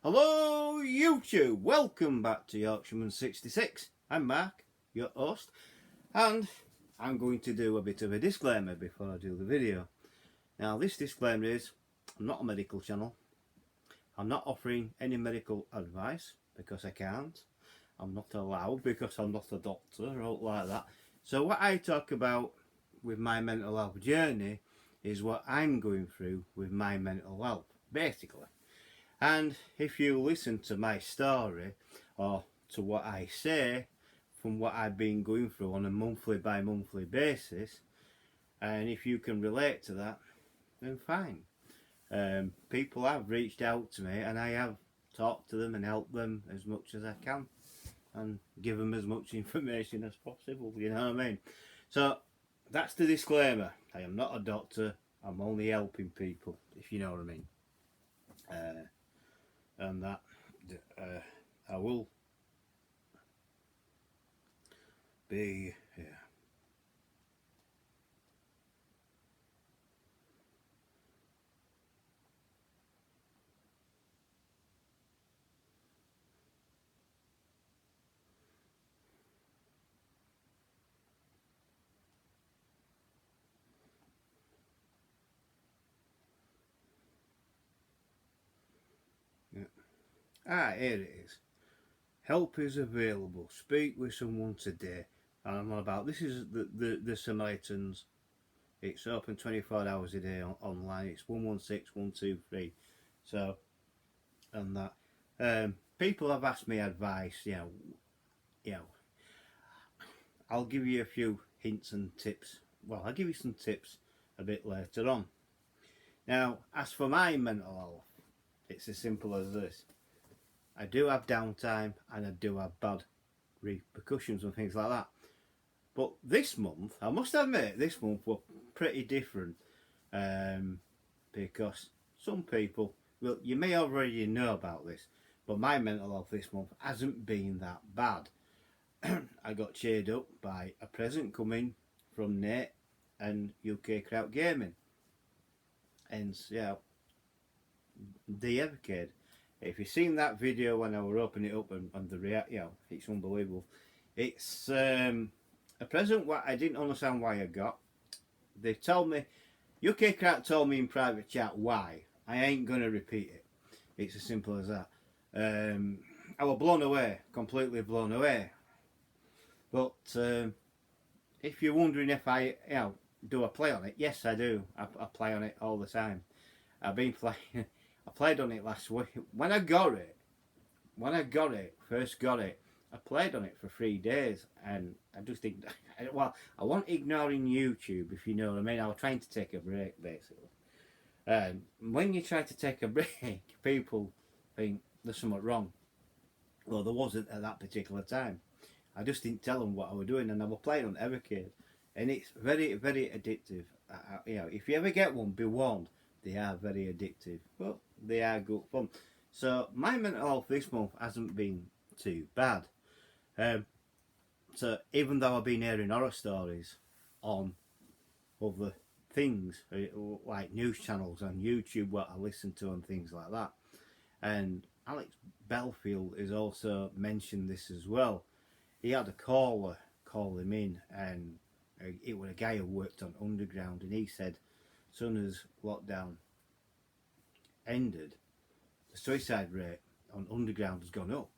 Hello YouTube, welcome back to Yorkshireman66. I'm Mark, your host, and I'm going to do a bit of a disclaimer before I do the video. Now this disclaimer is, I'm not a medical channel, I'm not offering any medical advice because I can't, I'm not allowed because I'm not a doctor or like that. So what I talk about with my mental health journey is what I'm going through with my mental health, basically. And if you listen to my story or to what I say from what I've been going through on a monthly by monthly basis, and if you can relate to that, then fine. People have reached out to me and I have talked to them and helped them as much as I can and give them as much information as possible, you know what I mean? So that's the disclaimer. I am not a doctor, I'm only helping people, if you know what I mean. And that I will be here. Yeah. Here it is. Help is available. Speak with someone today. And I'm on about, this is the Samaritans. It's open 24 hours a day online. It's 116 123. So, and that. People have asked me advice, you know, I'll give you a few hints and tips. Well, I'll give you some tips a bit later on. Now, as for my mental health, it's as simple as this. I do have downtime and I do have bad repercussions and things like that. But this month, I must admit, this month was pretty different. Because some people, well, you may already know about this, but my mental health this month hasn't been that bad. I got cheered up by a present coming from Nate and UK Kraut Gaming. And yeah, the Evercade. If you've seen that video when I were opening it up and the react, it's unbelievable. It's a present what I didn't understand why I got. They told me, UK Kraut told me in private chat why. I ain't gonna repeat it. It's as simple as that. I was blown away, completely blown away. But if you're wondering if I, do I play on it? Yes, I do. I play on it all the time. I've been playing. I played on it last week. When I first got it, I played on it for 3 days, and I just think, well, I wasn't ignoring YouTube, if you know what I mean. I was trying to take a break, basically. When you try to take a break, people think there's something wrong. Well, there wasn't at that particular time. I just didn't tell them what I was doing, and I was playing on Evercade, and it's very, very addictive. If you ever get one, be warned. They are very addictive, but they are good fun. So my mental health this month hasn't been too bad. So even though I've been hearing horror stories on other things, like news channels on YouTube, what I listen to and things like that, and Alex Belfield has also mentioned this as well. He had a caller call him in, and it was a guy who worked on Underground, and he said, as soon as lockdown ended, the suicide rate on Underground has gone up.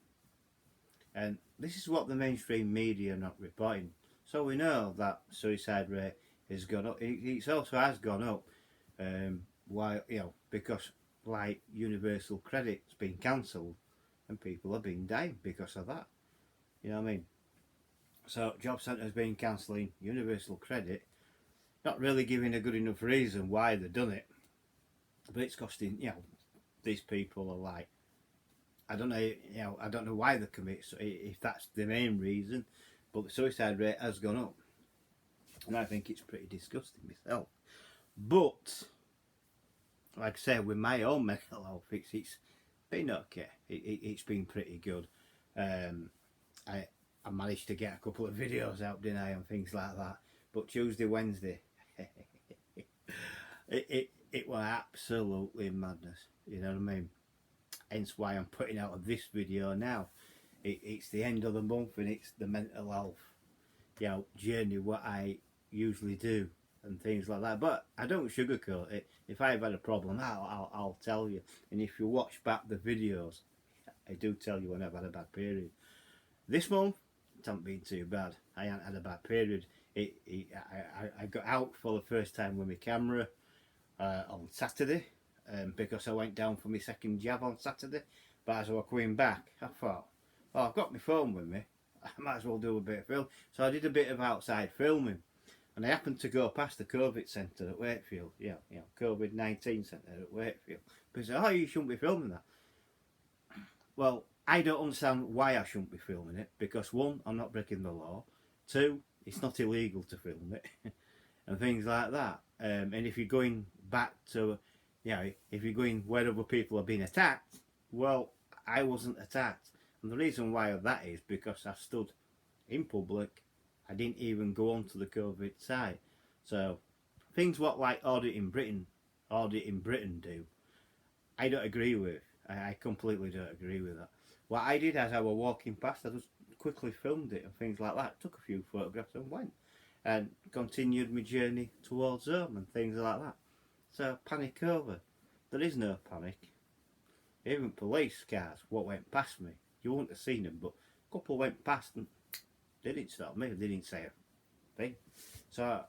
And this is what the mainstream media are not reporting. So we know that suicide rate has gone up. It also has gone up, why, because like universal credit's been cancelled, and people have been dying because of that. You know what I mean? So Job Centre's been cancelling universal credit, not really giving a good enough reason why they've done it, but it's costing, these people are like, I don't know why they commit, so if that's the main reason, but the suicide rate has gone up, and I think it's pretty disgusting myself. But like I say, with my own mental health, it's been okay. It's been pretty good. I managed to get a couple of videos out, didn't I, and things like that. But Tuesday, Wednesday, it was absolutely madness. You know what I mean? hence why I'm putting out this video now. It's the end of the month and it's the mental health, journey what I usually do and things like that. But I don't sugarcoat it. If I've had a problem, I'll tell you. And if you watch back the videos, I do tell you when I've had a bad period. This month, it hasn't been too bad. I haven't had a bad period. I got out for the first time with my camera on Saturday because I went down for my second jab on Saturday. But as I was coming back, I thought, well, I've got my phone with me. I might as well do a bit of film. So I did a bit of outside filming. And I happened to go past the COVID centre at Wakefield. COVID-19 centre at Wakefield. People say, oh, you shouldn't be filming that. Well, I don't understand why I shouldn't be filming it. Because one, I'm not breaking the law. Two, it's not illegal to film it. And things like that. And if you're going back to, if you're going where other people are being attacked, well, I wasn't attacked. And the reason why that is because I stood in public. I didn't even go onto the COVID site. So things what like Audit in Britain do, I don't agree with. I completely don't agree with that. What I did as I was walking past, I just quickly filmed it and things like that. Took a few photographs and went. And continued my journey towards home and things like that. So panic over. There is no panic. Even police cars, what went past me, you wouldn't have seen them, but a couple went past and they didn't stop me, they didn't say a thing. So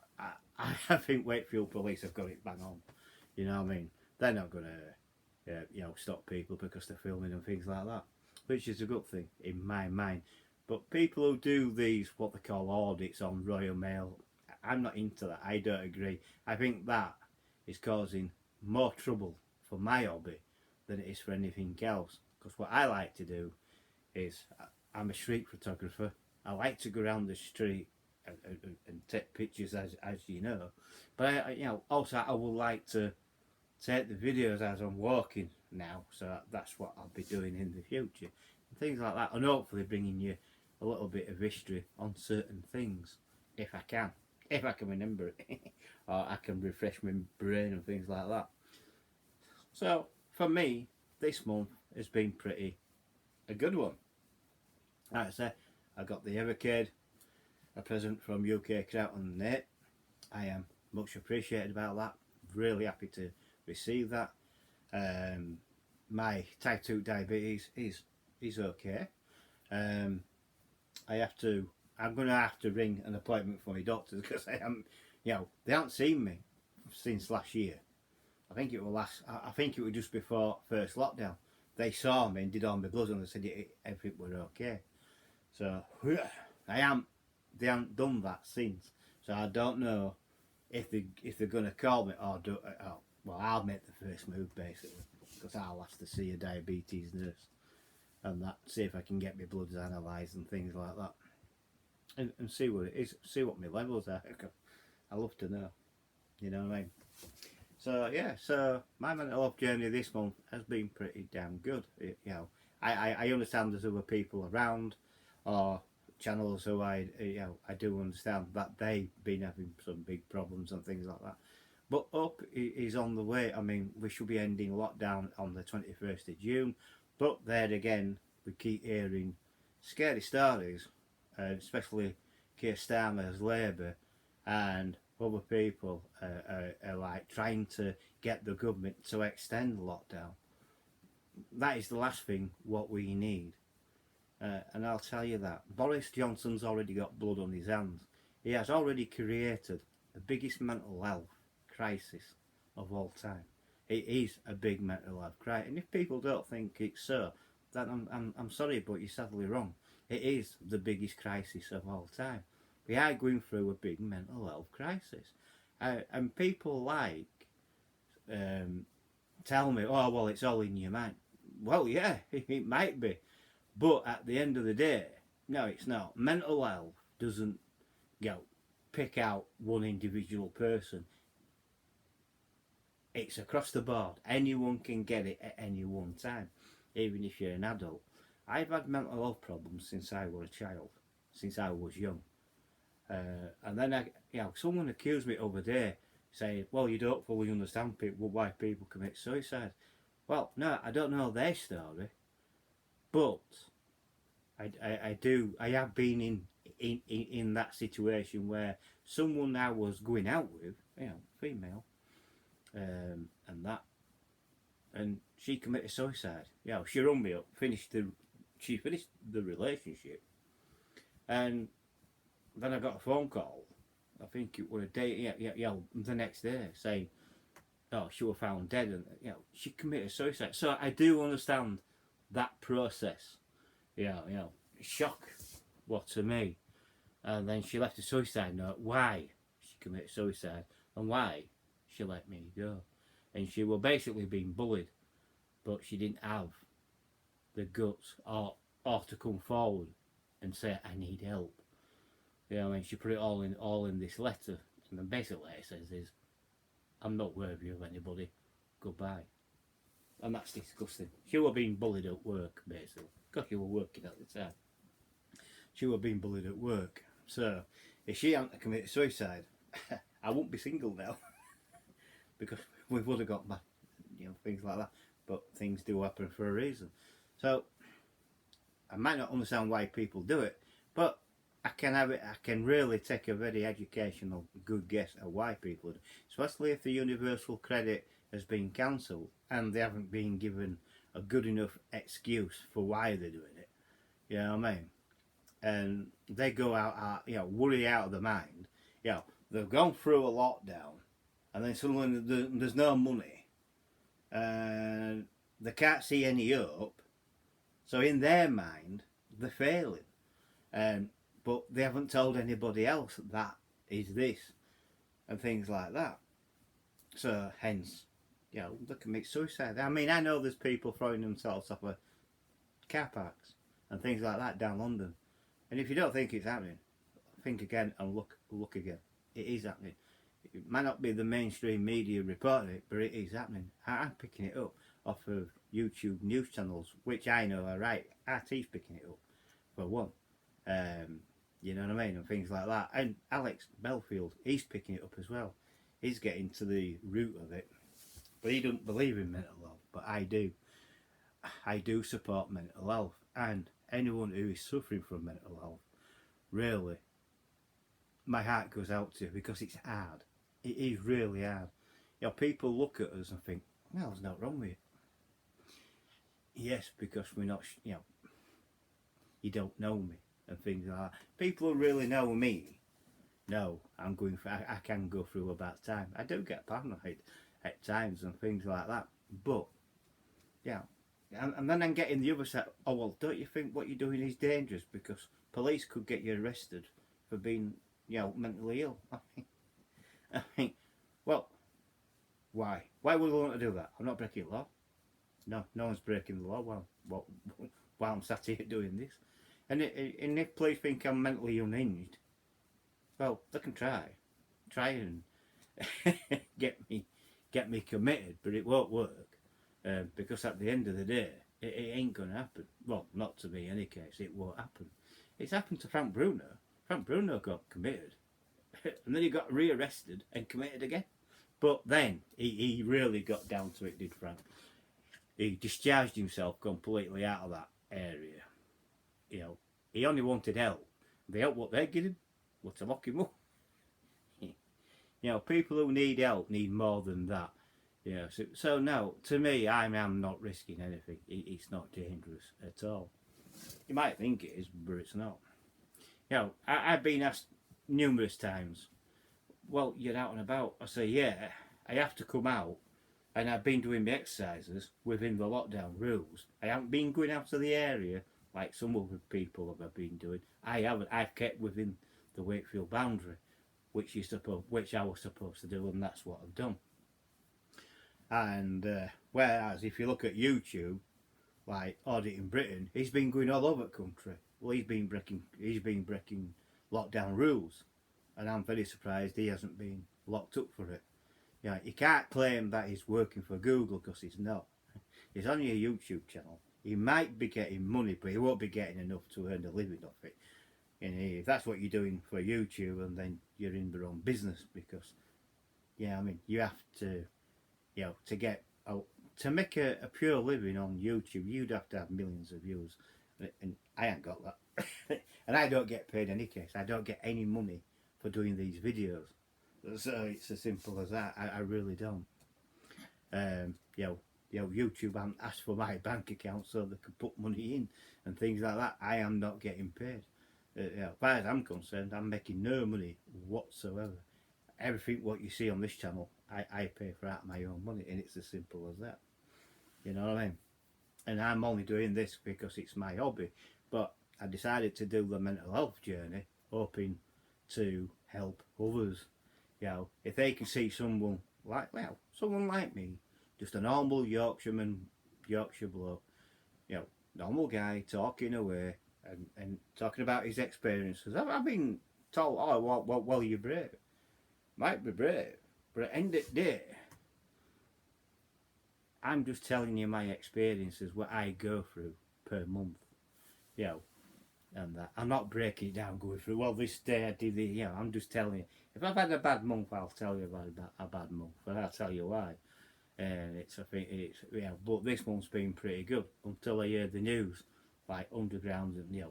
I think Wakefield police have got it bang on. You know what I mean? They're not going to stop people because they're filming and things like that, which is a good thing in my mind. But people who do these, what they call audits on Royal Mail, I'm not into that. I don't agree. I think that is causing more trouble for my hobby than it is for anything else. Because what I like to do is, I'm a street photographer. I like to go around the street and take pictures, as you know. But also I would like to take the videos as I'm walking now. So that's what I'll be doing in the future, and things like that, and hopefully bringing you a little bit of history on certain things, if I can remember it, or I can refresh my brain and things like that. So for me, this month has been pretty a good one. Like I say, I got the Evercade, a present from UK Kraut and Nate. I am much appreciated about that. Really happy to receive that. My type 2 diabetes is okay. I'm going to have to ring an appointment for my doctors because they haven't seen me since last year. I think it was just before first lockdown. They saw me and did all my blood and they said everything were okay. So they haven't done that since. So I don't know if they're going to call me or well, I'll make the first move basically, because I'll have to see a diabetes nurse and that, see if I can get my bloods analysed and things like that, and see what it is, see what my levels are. I love to know, you know what I mean. So yeah, so my mental health journey this month has been pretty damn good. I understand there's other people around, or channels who I do understand that they've been having some big problems and things like that. But up is on the way. I mean, we should be ending lockdown on the 21st of June. But there again, we keep hearing scary stories, especially Keir Starmer's Labour and other people are like trying to get the government to extend lockdown. That is the last thing what we need. And I'll tell you that Boris Johnson's already got blood on his hands. He has already created the biggest mental health crisis of all time. It is a big mental health crisis, and if people don't think it's so, then I'm sorry, but you're sadly wrong. It is the biggest crisis of all time. We are going through a big mental health crisis, and people like tell me, oh well, it's all in your mind. Well, yeah, it might be, but at the end of the day, no, it's not. Mental health doesn't pick out one individual person. It's across the board. Anyone can get it at any one time, even if you're an adult. I've had mental health problems since I was a child, since I was young. And then someone accused me over there saying, well, you don't fully understand why people commit suicide. Well, no, I don't know their story, but I have been in that situation where someone I was going out with, female, and that, and she committed suicide. She rung me up, she finished the relationship, and then I got a phone call. I think it was a day, the next day, saying, "Oh, she was found dead," and she committed suicide. So I do understand that process. Shock, what to me. And then she left a suicide note. Why she committed suicide and why she let me go. And she was basically being bullied, but she didn't have the guts or to come forward and say, "I need help." She put it all in this letter, and then basically it says is, "I'm not worthy of anybody. Goodbye." And that's disgusting. She was being bullied at work, basically, because she was working at the time. She was being bullied at work. So if she hadn't committed suicide, I wouldn't be single now because we would have got back, things like that. But things do happen for a reason. So I might not understand why people do it, but I can really take a very educational, good guess at why people do it, especially if the universal credit has been cancelled and they haven't been given a good enough excuse for why they're doing it. You know what I mean? And they go out, worry out of their mind. They've gone through a lockdown, and then suddenly there's no money, and they can't see any hope. So in their mind, they're failing, but they haven't told anybody else that is this, and things like that. So hence, they commit suicide. I mean, I know there's people throwing themselves off of car parks and things like that down London. And if you don't think it's happening, think again and look again. It is happening. It might not be the mainstream media reporting it, but it is happening. I'm picking it up off of YouTube news channels, which I know are right. RT's picking it up, for one. You know what I mean? And things like that. And Alex Belfield, he's picking it up as well. He's getting to the root of it. But he doesn't believe in mental health, but I do. I do support mental health, and anyone who is suffering from mental health, really, my heart goes out to, because it's hard. It is really hard. People look at us and think, "Well, there's nothing wrong with it." Yes, because we're not, you don't know me and things like that. People who really know me know I'm going for. I can go through a bad time. I do get paranoid at times and things like that, but and then I'm getting the other side. Oh well, don't you think what you're doing is dangerous because police could get you arrested for being, mentally ill? I think, well, why? Why would we want to do that? I'm not breaking law. No one's breaking the law while I'm sat here doing this. And if police think I'm mentally unhinged, well, they can try and get me committed, but it won't work. Because at the end of the day, it ain't going to happen. Well, not to me in any case, it won't happen. It's happened to Frank Bruno. Frank Bruno got committed, and then he got rearrested and committed again. But then he really got down to it, did Frank. He discharged himself completely out of that area. He only wanted help. The help what they gave him was to lock him up. People who need help need more than that. So no, to me, I'm not risking anything. It's not dangerous at all. You might think it is, but it's not. I've been asked numerous times, "Well, you're out and about." I say, "Yeah, I have to come out, and I've been doing my exercises within the lockdown rules. I haven't been going out to the area like some other people have been doing. I haven't. I've kept within the Wakefield boundary, which I was supposed to do, and that's what I've done." And whereas if you look at YouTube, like Auditing Britain, he's been going all over the country. Well, he's been breaking lockdown rules, and I'm very surprised he hasn't been locked up for it. You can't claim that he's working for Google because he's not. He's on your YouTube channel. He might be getting money, but he won't be getting enough to earn a living off it. If that's what you're doing for YouTube, and then you're in the wrong business, because you have to, to get to make a pure living on YouTube, you'd have to have millions of views, and I ain't got that. And I don't get paid in any case. I don't get any money for doing these videos. So it's as simple as that. I really don't. YouTube haven't asked for my bank account so they could put money in and things like that. I am not getting paid. As far as I'm concerned, I'm making no money whatsoever. Everything what you see on this channel, I pay for out of my own money, and it's as simple as that. You know what I mean? And I'm only doing this because it's my hobby. But I decided to do the mental health journey, hoping to help others. If they can see someone like me, just a normal Yorkshire bloke, normal guy talking away and talking about his experiences. I've been told, oh, well, you're brave. Might be brave, but at the end of the day, I'm just telling you my experiences, what I go through per month, and that. I'm not breaking it down, going through, well, this day I did it, I'm just telling you. If I've had a bad month, I'll tell you about a bad month, and I'll tell you why. And but this month's been pretty good until I heard the news, like underground and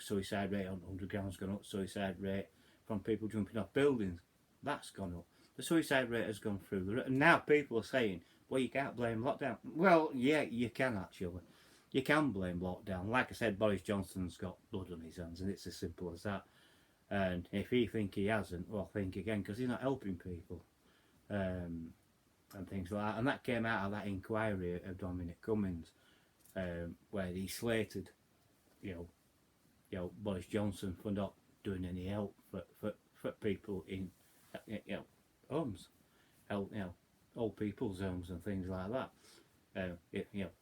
suicide rate on underground's gone up, suicide rate from people jumping off buildings, that's gone up. The suicide rate has gone through, and now people are saying, well, you can't blame lockdown. Well, yeah, you can actually. You can blame lockdown. Like I said, Boris Johnson's got blood on his hands, and it's as simple as that. And if he think he hasn't, well, think again, because he's not helping people. And things like that. And that came out of that inquiry of Dominic Cummings, where he slated, Boris Johnson for not doing any help for people in, homes, help, old people's homes and things like that.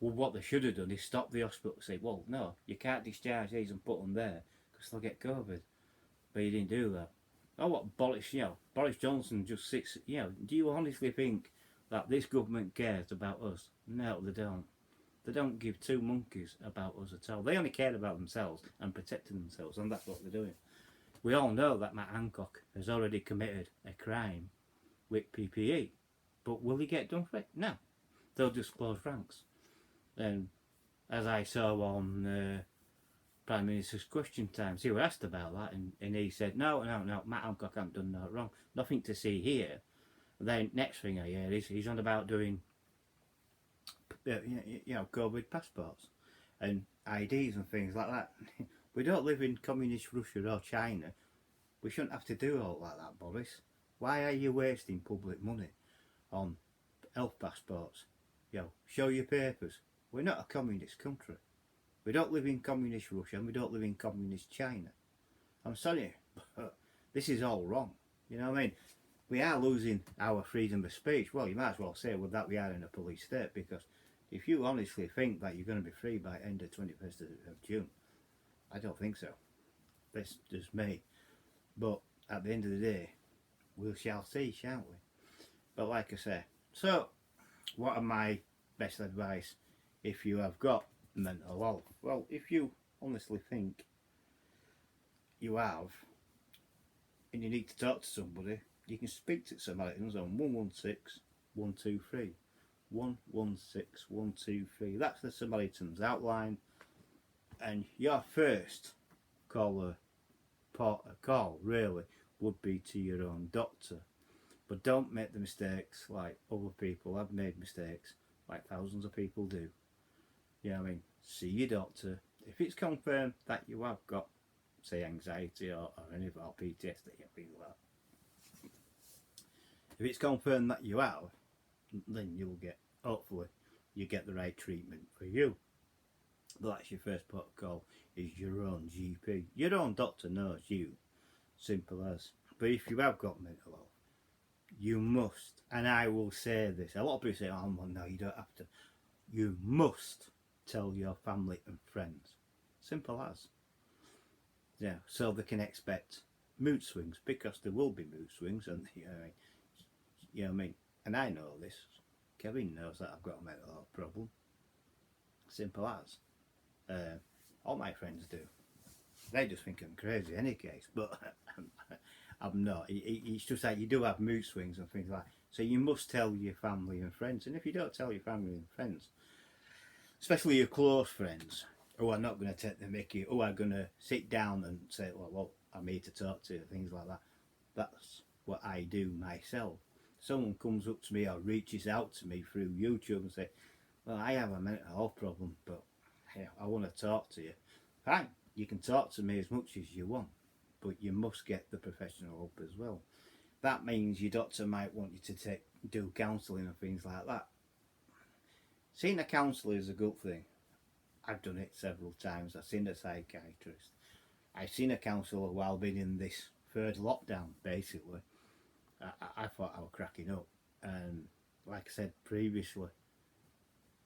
Well, what they should have done is stop the hospital and say, well, no, you can't discharge these and put them there because they'll get COVID. But he didn't do that. Oh, what Boris Johnson just sits, do you honestly think that this government cares about us? No, they don't. They don't give two monkeys about us at all. They only care about themselves and protecting themselves, and that's what they're doing. We all know that Matt Hancock has already committed a crime with PPE, but will he get done for it? No. They'll just close ranks. And as I saw on Prime Minister's Question Times, he was asked about that, and he said, no, Matt Hancock hasn't done that wrong. Nothing to see here. And then next thing I hear is he's on about doing, COVID passports and IDs and things like that. We don't live in communist Russia or China. We shouldn't have to do all like that, Boris. Why are you wasting public money on health passports? Show your papers. We're not a communist country. We don't live in communist Russia and we don't live in communist China. I'm sorry, but this is all wrong. You know what I mean? We are losing our freedom of speech. Well, you might as well say that we are in a police state, because if you honestly think that you're going to be free by end of 21st of June, I don't think so. That's just me. But at the end of the day, we shall see, shan't we? But like I say, so what are my best advice if you have got mental health? Well, if you honestly think you have and you need to talk to somebody, you can speak to Samaritans on 116 123. 116 123. That's the Samaritans outline. And your first call really would be to your own doctor. But don't make the mistakes like other people have made mistakes, like thousands of people do. You know what I mean? See your doctor. If it's confirmed that you have got, say, anxiety or anything, or PTSD, things like that. If it's confirmed that you have, then you'll get, hopefully, you get the right treatment for you. But that's your first protocol, is your own GP. Your own doctor knows you. Simple as. But if you have got mental health, you must, and I will say this, a lot of people say, oh no, you don't have to. You must tell your family and friends. Simple as. Yeah, so they can expect mood swings, because there will be mood swings, and you know what I mean? And I know this. Kevin knows that I've got a mental health problem. Simple as. All my friends do. They just think I'm crazy in any case, but I'm not. It's just like you do have mood swings and things like that. So you must tell your family and friends. And if you don't tell your family and friends, especially your close friends, who are not going to take the mickey, who are going to sit down and say, well, I'm here to talk to you, things like that. That's what I do myself. Someone comes up to me or reaches out to me through YouTube and say, well, I have a mental health problem, but hey, I want to talk to you. Fine, you can talk to me as much as you want, but you must get the professional help as well. That means your doctor might want you to do counselling and things like that. Seeing a counsellor is a good thing. I've done it several times. I've seen a psychiatrist. I've seen a counsellor while being in this third lockdown, basically. I thought I was cracking up. And like I said previously,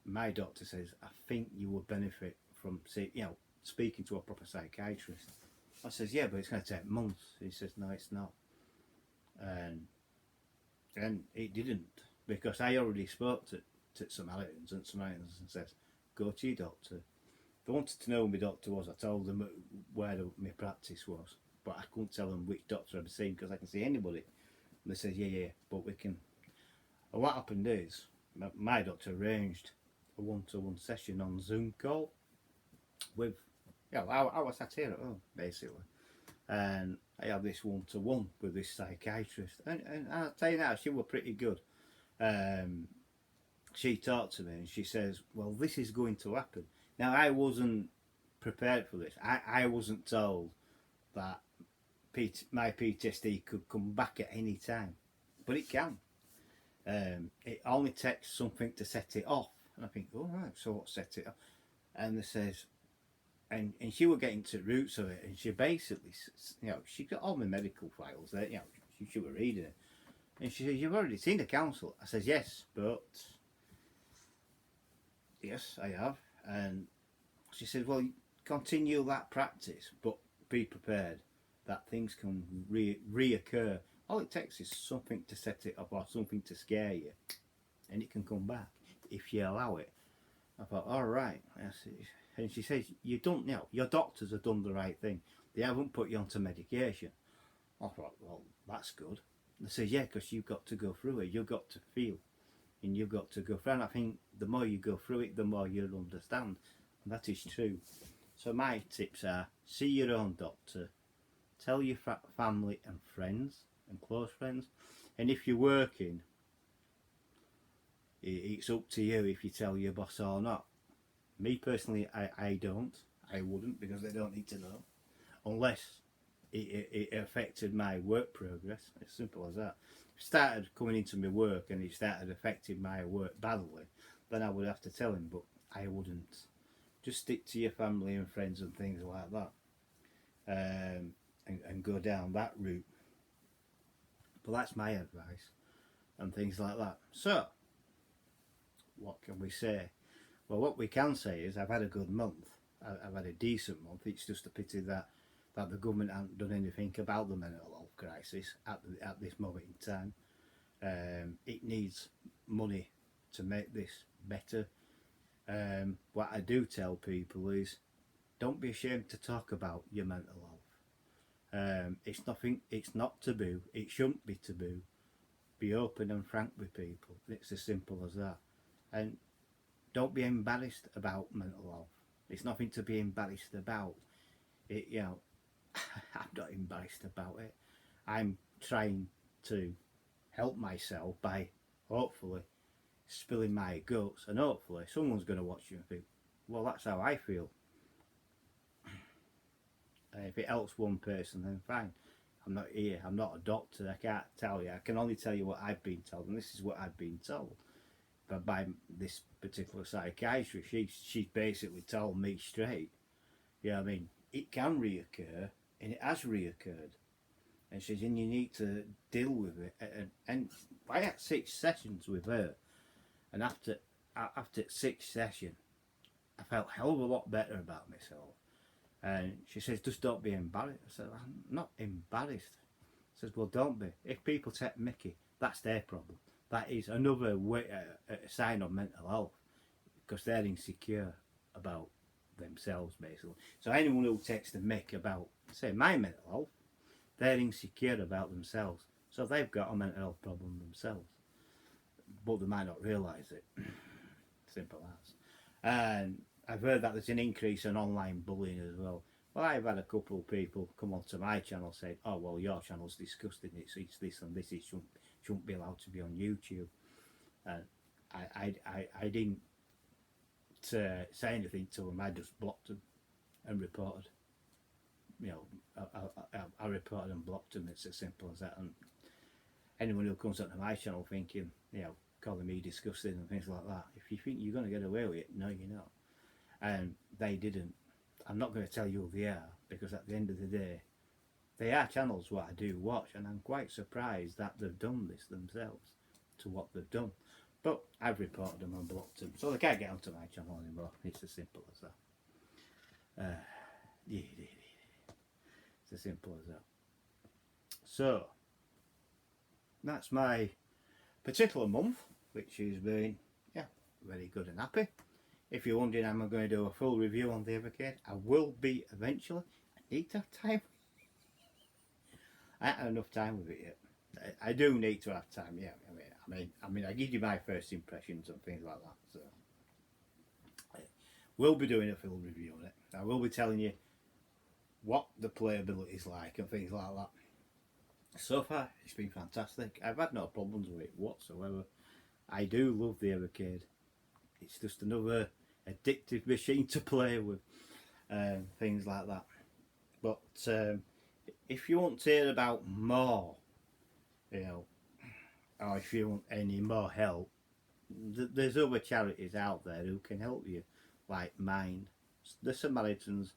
my doctor says, I think you would benefit from speaking to a proper psychiatrist. I says, yeah, but it's going to take months. He says, no, it's not. And it didn't, because I already spoke to Samaritans, and says, go to your doctor. They wanted to know who my doctor was. I told them where my practice was, but I couldn't tell them which doctor I'd seen, because I can see anybody. And they said, yeah, but we can. And what happened is, my doctor arranged a one-to-one session on Zoom call with, I was sat here at home, basically. And I had this one-to-one with this psychiatrist. And I'll tell you now, she was pretty good. She talked to me and she says, well, this is going to happen. Now, I wasn't prepared for this. I wasn't told that my PTSD could come back at any time. But it can. It only takes something to set it off. And I think, oh, right, so what set it off? And they says, and she was getting to the roots of it, and she basically, she got all my medical files there, she was reading it. And she says, you've already seen the counsellor? I says, yes, I have. And she said, well, continue that practice, but be prepared that things can reoccur. All it takes is something to set it up or something to scare you, and it can come back if you allow it. I thought, all right. And she says, you don't know, your doctors have done the right thing. They haven't put you onto medication. I thought, well, that's good. They says, yeah, because you've got to go through it. You've got to feel, and you've got to go through it. And I think the more you go through it, the more you'll understand. And that is true. So my tips are, see your own doctor, tell your family and friends and close friends. And if you're working, it's up to you if you tell your boss or not. Me personally, I wouldn't, because they don't need to know, unless it affected my work progress. It's simple as that. If it started coming into my work and it started affecting my work badly, then I would have to tell him, but I wouldn't. Just stick to your family and friends and things like that, and go down that route. But that's my advice and things like that. So, what can we say? Well, what we can say is I've had a good month. I've had a decent month. It's just a pity that the government hasn't done anything about the mental health crisis at this moment in time. It needs money to make this better. What I do tell people is, don't be ashamed to talk about your mental health. It's not taboo. It shouldn't be taboo. Be open and frank with people. It's as simple as that. And don't be embarrassed about mental health. It's nothing to be embarrassed about. I'm not embarrassed about it. I'm trying to help myself by hopefully spilling my guts, and hopefully someone's going to watch you and think, well, that's how I feel. And if it helps one person, then fine. I'm not here. I'm not a doctor. I can't tell you. I can only tell you what I've been told, and this is what I've been told. But by this particular psychiatrist, she's basically told me straight, I mean, it can reoccur, and it has reoccurred. And she says, and you need to deal with it. And I had 6 sessions with her, and after 6 sessions, I felt a hell of a lot better about myself. And she says, just don't be embarrassed. I said, I'm not embarrassed. She says, well, don't be. If people take mickey, that's their problem. That is another way, a sign of mental health, because they're insecure about themselves, basically. So anyone who takes the mick about, say, my mental health, they're insecure about themselves. So they've got a mental health problem themselves. but they might not realise it. Simple as. And I've heard that there's an increase in online bullying as well. Well, I've had a couple of people come onto my channel saying, "Oh, well, your channel's disgusting. It's this and this. It shouldn't be allowed to be on YouTube." And I didn't say anything to them. I just blocked them and reported. You know, I reported and blocked them. It's as simple as that. And anyone who comes onto my channel thinking, you know, calling me disgusting and things like that, if you think you're going to get away with it, no, you're not. And they didn't. I'm not going to tell you who they are, because at the end of the day, they are channels what I do watch, and I'm quite surprised that they've done this themselves to what they've done. But I've reported them and blocked them, so they can't get onto my channel anymore. It's as simple as that. It's as simple as that. So that's my particular month, which has been, yeah, very good and happy. If you're wondering, am I going to do a full review on the Evercade? I will be eventually. I need to have time. I haven't had enough time with it yet. I do need to have time, yeah. I mean, I give you my first impressions and things like that. So, I will be doing a full review on it. I will be telling you what the playability is like and things like that. So far, it's been fantastic. I've had no problems with it whatsoever. I do love the Evercade. It's just another addictive machine to play with, things like that. But if you want to hear about more, you know, or if you want any more help, there's other charities out there who can help you, like mine, the Samaritans.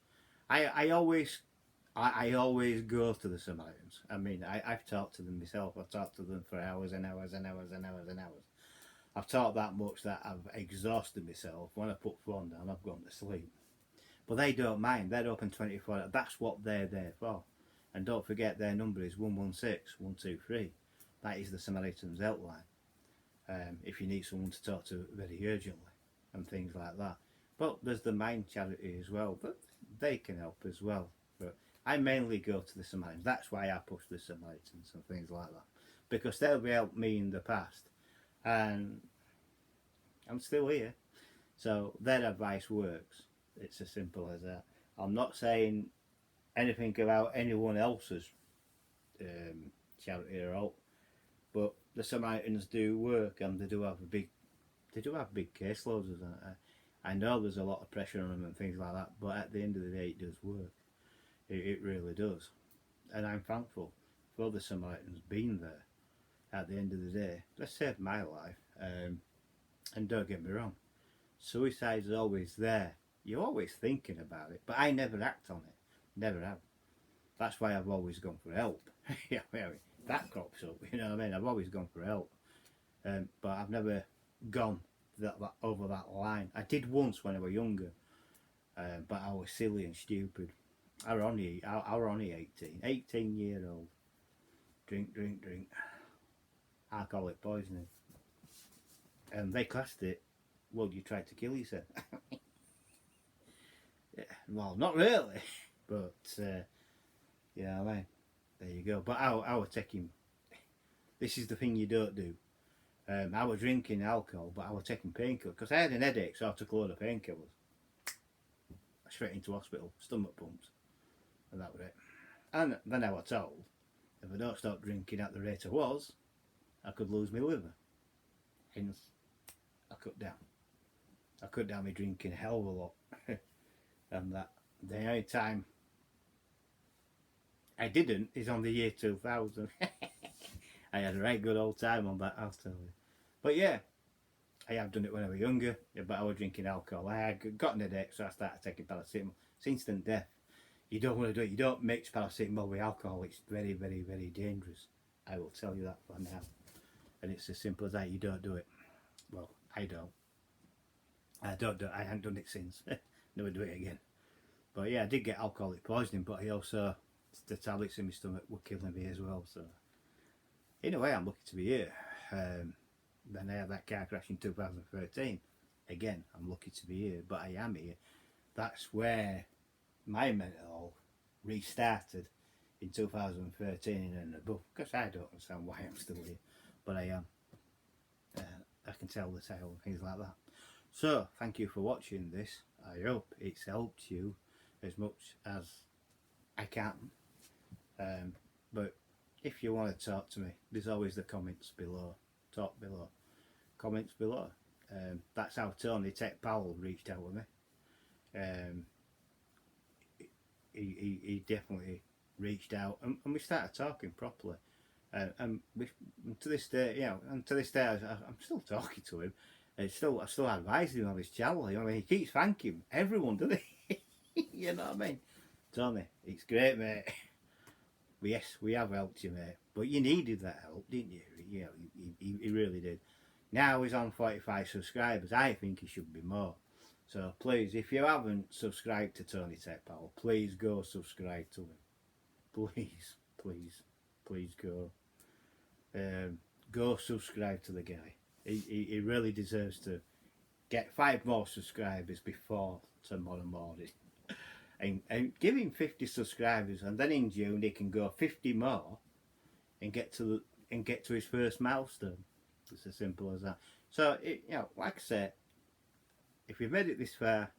I always go to the Samaritans. I mean, I've talked to them myself. I've talked to them for hours and hours and hours and hours and hours. I've talked that much that I've exhausted myself. When I put phone down, I've gone to sleep. But they don't mind. They're open 24 hours. That's what they're there for. And don't forget, their number is 116 123. That is the Samaritans helpline. If you need someone to talk to very urgently and things like that. But there's the Mind charity as well. But they can help as well. But I mainly go to the Samaritans. That's why I push the Samaritans and things like that. Because they've helped me in the past. And I'm still here, so their advice works. It's as simple as that. I'm not saying anything about anyone else's charity or all, but the Samaritans do work, and they do have big caseloads. I know there's a lot of pressure on them and things like that, but at the end of the day, it does work. It really does, and I'm thankful for the Samaritans being there. At the end of the day, they saved my life. And don't get me wrong, suicide's always there. You're always thinking about it, but I never act on it. Never have. That's why I've always gone for help. Yeah, that crops up, you know what I mean? I've always gone for help. But I've never gone over that line. I did once when I was younger, but I was silly and stupid. I were only 18-year-old. Drink. Alcoholic poisoning. And they classed it, well, you tried to kill yourself. Yeah, well, not really, but yeah, I mean, there you go. But I was taking, this is the thing you don't do. I was drinking alcohol, but I was taking painkillers because I had an headache, so I took a load of painkillers. Straight into hospital, stomach pumps, and that was it. And then I was told, if I don't stop drinking at the rate I was, I could lose my liver. Hence, I cut down my drinking a hell of a lot. And that the only time I didn't is on the year 2000. I had a right good old time on that, I'll tell you. But yeah, I have done it when I was younger, but I was drinking alcohol. I had got an headache, so I started taking paracetamol. It's instant death. You don't want to do it. You don't mix paracetamol with alcohol. It's very, very, very dangerous. I will tell you that for now. And it's as simple as that. You don't do it. Well, I don't. I haven't done it since. Never do it again. But yeah, I did get alcoholic poisoning, but I also, the tablets in my stomach were killing me as well. So in a way, I'm lucky to be here. Then I had that car crash in 2013. Again, I'm lucky to be here, but I am here. That's where my mental health restarted in 2013 and above, because I don't understand why I'm still here, but I am. I can tell the tale and things like that. So thank you for watching this. I hope it's helped you as much as I can. But if you want to talk to me, there's always the comments below. Talk below. Comments below. That's how Tony Tech Powell reached out with me. He definitely reached out, and we started talking properly. And to this day, you know, and to this day, I'm still talking to him. I still advise him on his channel. You know, he keeps thanking everyone, doesn't he? You know what I mean? Tony, it's great, mate. But yes, we have helped you, mate. But you needed that help, didn't you? You know, he really did. Now he's on 45 subscribers. I think he should be more. So please, if you haven't subscribed to Tony Tech Powell, please go subscribe to him. Please, please, please go. Go subscribe to the guy. He really deserves to get 5 more subscribers before tomorrow morning. And give him 50 subscribers, and then in June he can go 50 more and get to his first milestone. It's as simple as that. So you know, like I say, if you've made it this far,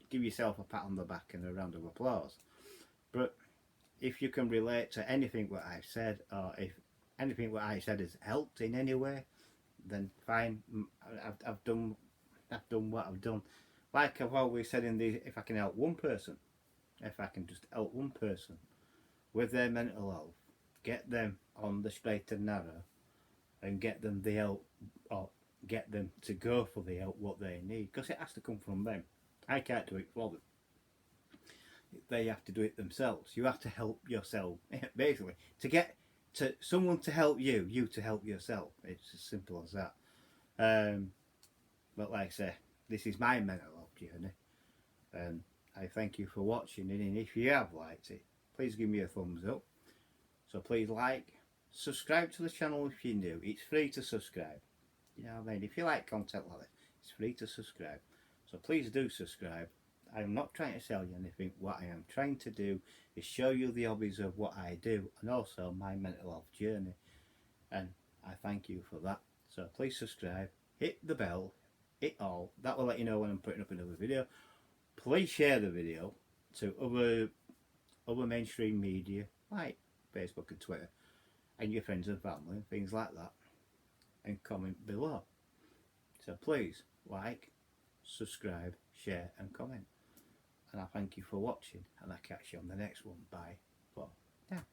give yourself a pat on the back and a round of applause. But if you can relate to anything what I've said, or if anything what I said has helped in any way, then fine. I've done what I've done. Like I've always said in these, if I can help one person, if I can just help one person with their mental health, get them on the straight and narrow, and get them the help, or get them to go for the help what they need, because it has to come from them. I can't do it for them. They have to do it themselves. You have to help yourself, basically, to get to someone to help you, you to help yourself. It's as simple as that. But like I say, this is my mental health journey, and I thank you for watching it. And if you have liked it, please give me a thumbs up. So please like, subscribe to the channel if you're new. It's free to subscribe. You know what I mean? If you like content like this, it's free to subscribe. So please do subscribe. I'm not trying to sell you anything. What I am trying to do is show you the hobbies of what I do, and also my mental health journey. And I thank you for that. So please subscribe, hit the bell, hit all. That will let you know when I'm putting up another video. Please share the video to other mainstream media like Facebook and Twitter, and your friends and family and things like that, and comment below. So please like, subscribe, share and comment. And I thank you for watching, and I'll catch you on the next one. Bye for now.